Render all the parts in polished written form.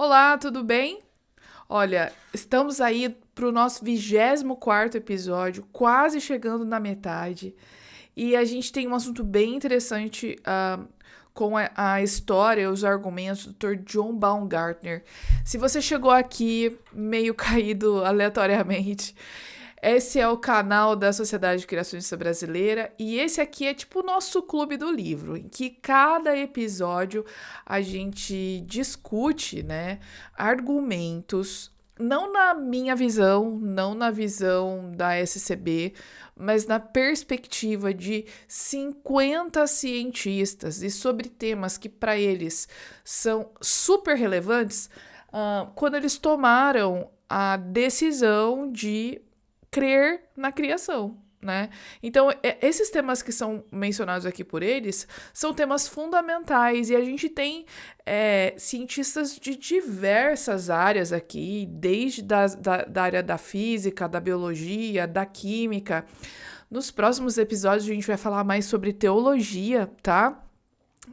Olá, tudo bem? Olha, estamos aí para o nosso 24º episódio, quase chegando na metade. E a gente tem um assunto bem interessante com a história, os argumentos do Dr. John Baumgartner. Se você chegou aqui meio caído aleatoriamente, esse é o canal da Sociedade de Criacionista Brasileira e esse aqui é tipo o nosso clube do livro, em que cada episódio a gente discute, né, argumentos, não na minha visão, não na visão da SCB, mas na perspectiva de 50 cientistas e sobre temas que para eles são super relevantes, quando eles tomaram a decisão de crer na criação, né? Então, esses temas que são mencionados aqui por eles são temas fundamentais e a gente tem cientistas de diversas áreas aqui, desde da área da física, da biologia, da química. Nos próximos episódios a gente vai falar mais sobre teologia, tá?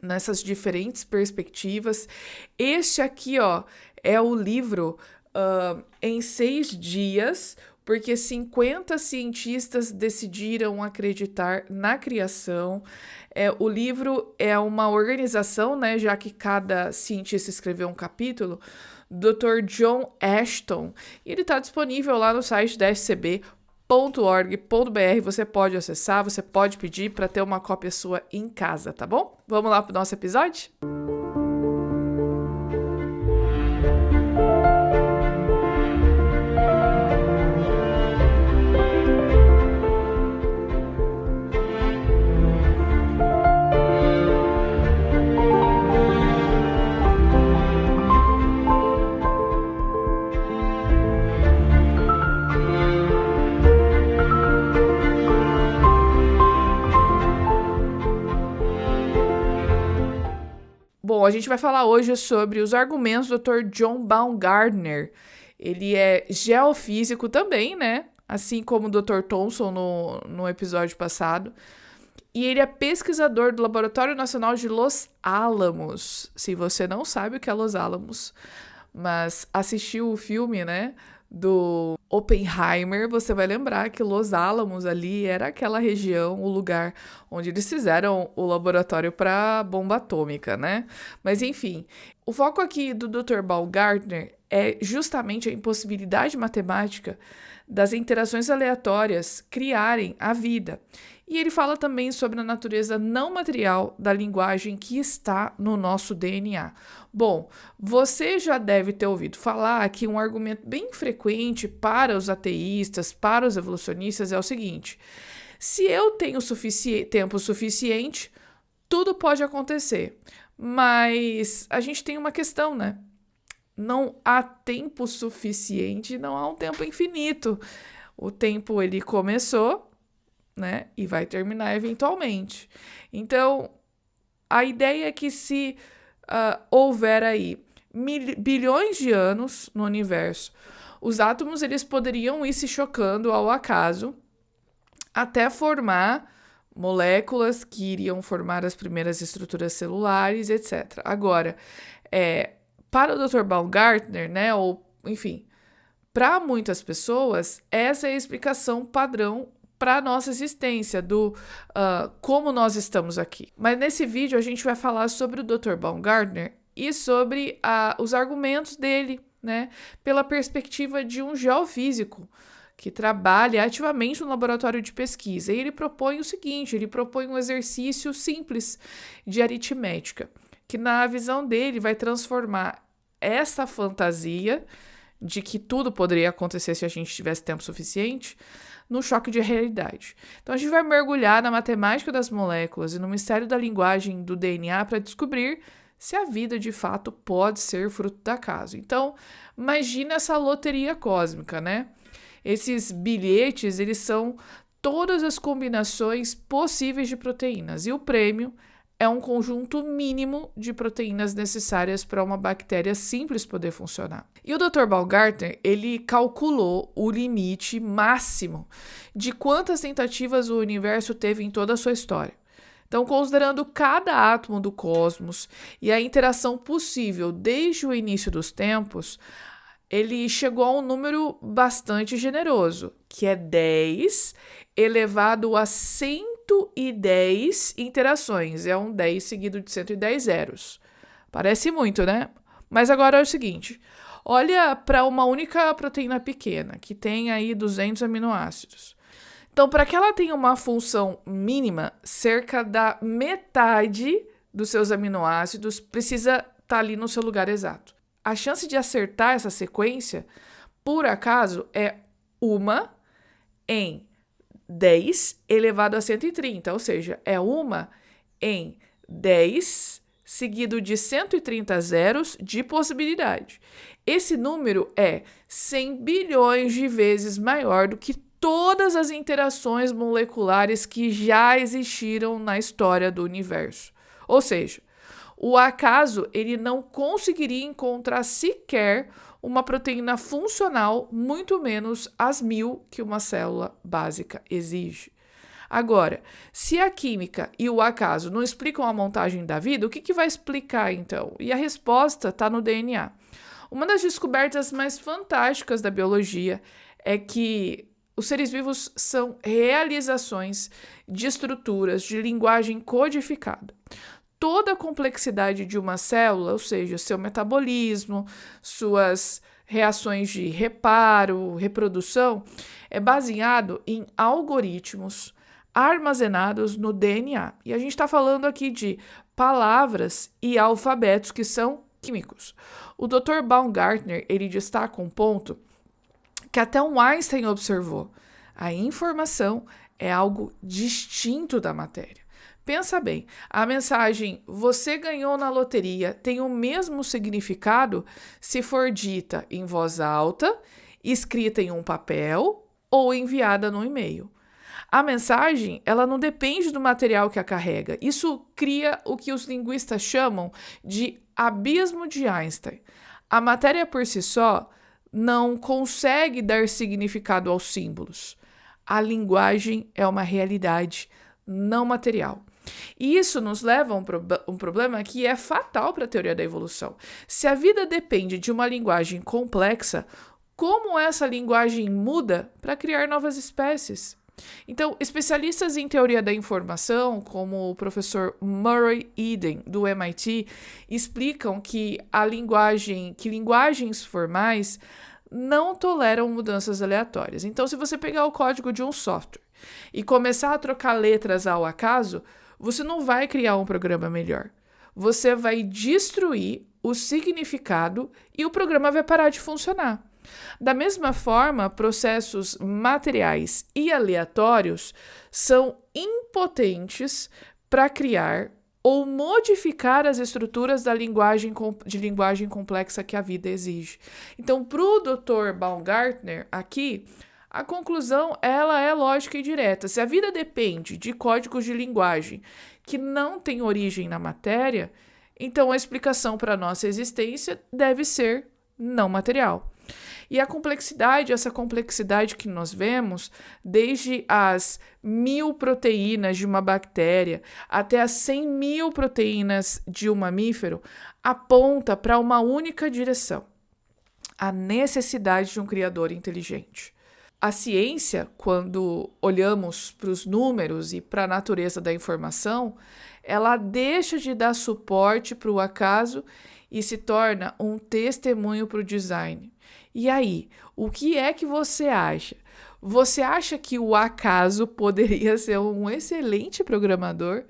Nessas diferentes perspectivas. Este aqui, ó, é o livro em 6 dias, porque 50 cientistas decidiram acreditar na criação. O livro é uma organização, né, já que cada cientista escreveu um capítulo, Dr. John Ashton, e ele está disponível lá no site da scb.org.br. Você pode acessar, você pode pedir para ter uma cópia sua em casa, tá bom? Vamos lá para o nosso episódio? Bom, a gente vai falar hoje sobre os argumentos do Dr. John Baumgartner. Ele é geofísico também, né? Assim como o Dr. Thomson no episódio passado. E ele é pesquisador do Laboratório Nacional de Los Alamos. Se você não sabe o que é Los Alamos, mas assistiu o filme, né, do Oppenheimer, você vai lembrar que Los Alamos ali era aquela região, o lugar onde eles fizeram o laboratório para bomba atômica, né? Mas enfim, o foco aqui do Dr. Baumgartner é justamente a impossibilidade matemática das interações aleatórias criarem a vida. E ele fala também sobre a natureza não material da linguagem que está no nosso DNA. Bom, você já deve ter ouvido falar que um argumento bem frequente para os ateístas, para os evolucionistas, é o seguinte: se eu tenho tempo suficiente, tudo pode acontecer. Mas a gente tem uma questão, né? Não há tempo suficiente, não há um tempo infinito. O tempo ele começou, né, e vai terminar eventualmente. Então, a ideia é que se houver aí bilhões de anos no universo, os átomos eles poderiam ir se chocando ao acaso até formar moléculas que iriam formar as primeiras estruturas celulares, etc. Agora, para o Dr. Baumgartner, né, ou enfim, para muitas pessoas, essa é a explicação padrão para a nossa existência, do como nós estamos aqui. Mas nesse vídeo a gente vai falar sobre o Dr. Baumgartner e sobre os argumentos dele, né, pela perspectiva de um geofísico que trabalha ativamente no laboratório de pesquisa. E ele propõe o seguinte, ele propõe um exercício simples de aritmética, que na visão dele vai transformar essa fantasia de que tudo poderia acontecer se a gente tivesse tempo suficiente no choque de realidade. Então a gente vai mergulhar na matemática das moléculas e no mistério da linguagem do DNA para descobrir se a vida de fato pode ser fruto do acaso. Então, imagina essa loteria cósmica, né? Esses bilhetes, eles são todas as combinações possíveis de proteínas e o prêmio é um conjunto mínimo de proteínas necessárias para uma bactéria simples poder funcionar. E o Dr. Baumgartner, ele calculou o limite máximo de quantas tentativas o universo teve em toda a sua história. Então, considerando cada átomo do cosmos e a interação possível desde o início dos tempos, ele chegou a um número bastante generoso, que é 10 elevado a 110 interações. É um 10 seguido de 110 zeros. Parece muito, né? Mas agora é o seguinte, olha para uma única proteína pequena, que tem aí 200 aminoácidos. Então, para que ela tenha uma função mínima, cerca da metade dos seus aminoácidos precisa estar ali no seu lugar exato. A chance de acertar essa sequência, por acaso, é 1 em 10 elevado a 130, ou seja, é 1 em 10 seguido de 130 zeros de possibilidade. Esse número é 100 bilhões de vezes maior do que todas as interações moleculares que já existiram na história do universo. Ou seja, o acaso ele não conseguiria encontrar sequer uma proteína funcional, muito menos as 1000 que uma célula básica exige. Agora, se a química e o acaso não explicam a montagem da vida, o que vai explicar então? E a resposta está no DNA. Uma das descobertas mais fantásticas da biologia é que os seres vivos são realizações de estruturas de linguagem codificada. Toda a complexidade de uma célula, ou seja, seu metabolismo, suas reações de reparo, reprodução, é baseado em algoritmos armazenados no DNA. E a gente está falando aqui de palavras e alfabetos que são químicos. O Dr. Baumgartner, ele destaca um ponto que até um Einstein observou. A informação é algo distinto da matéria. Pensa bem, a mensagem "você ganhou na loteria" tem o mesmo significado se for dita em voz alta, escrita em um papel ou enviada no e-mail. A mensagem, ela não depende do material que a carrega. Isso cria o que os linguistas chamam de abismo de Einstein. A matéria por si só não consegue dar significado aos símbolos. A linguagem é uma realidade não material. E isso nos leva a um problema que é fatal para a teoria da evolução. Se a vida depende de uma linguagem complexa, como essa linguagem muda para criar novas espécies? Então, especialistas em teoria da informação, como o professor Murray Eden, do MIT, explicam que linguagens formais não toleram mudanças aleatórias. Então, se você pegar o código de um software e começar a trocar letras ao acaso, você não vai criar um programa melhor. Você vai destruir o significado e o programa vai parar de funcionar. Da mesma forma, processos materiais e aleatórios são impotentes para criar ou modificar as estruturas de linguagem complexa que a vida exige. Então, para o Dr. Baumgartner, aqui, a conclusão ela é lógica e direta. Se a vida depende de códigos de linguagem que não têm origem na matéria, então a explicação para a nossa existência deve ser não material. E essa complexidade que nós vemos, desde as 1000 proteínas de uma bactéria até as 100.000 proteínas de um mamífero, aponta para uma única direção: a necessidade de um criador inteligente. A ciência, quando olhamos para os números e para a natureza da informação, ela deixa de dar suporte para o acaso e se torna um testemunho para o design. E aí, o que é que você acha? Você acha que o acaso poderia ser um excelente programador?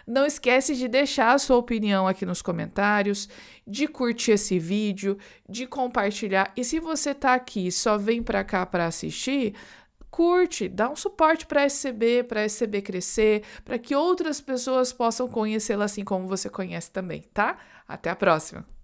Não esquece de deixar a sua opinião aqui nos comentários, de curtir esse vídeo, de compartilhar. E se você está aqui e só vem para cá para assistir, curte, dá um suporte para a SCB crescer, para que outras pessoas possam conhecê-la assim como você conhece também, tá? Até a próxima!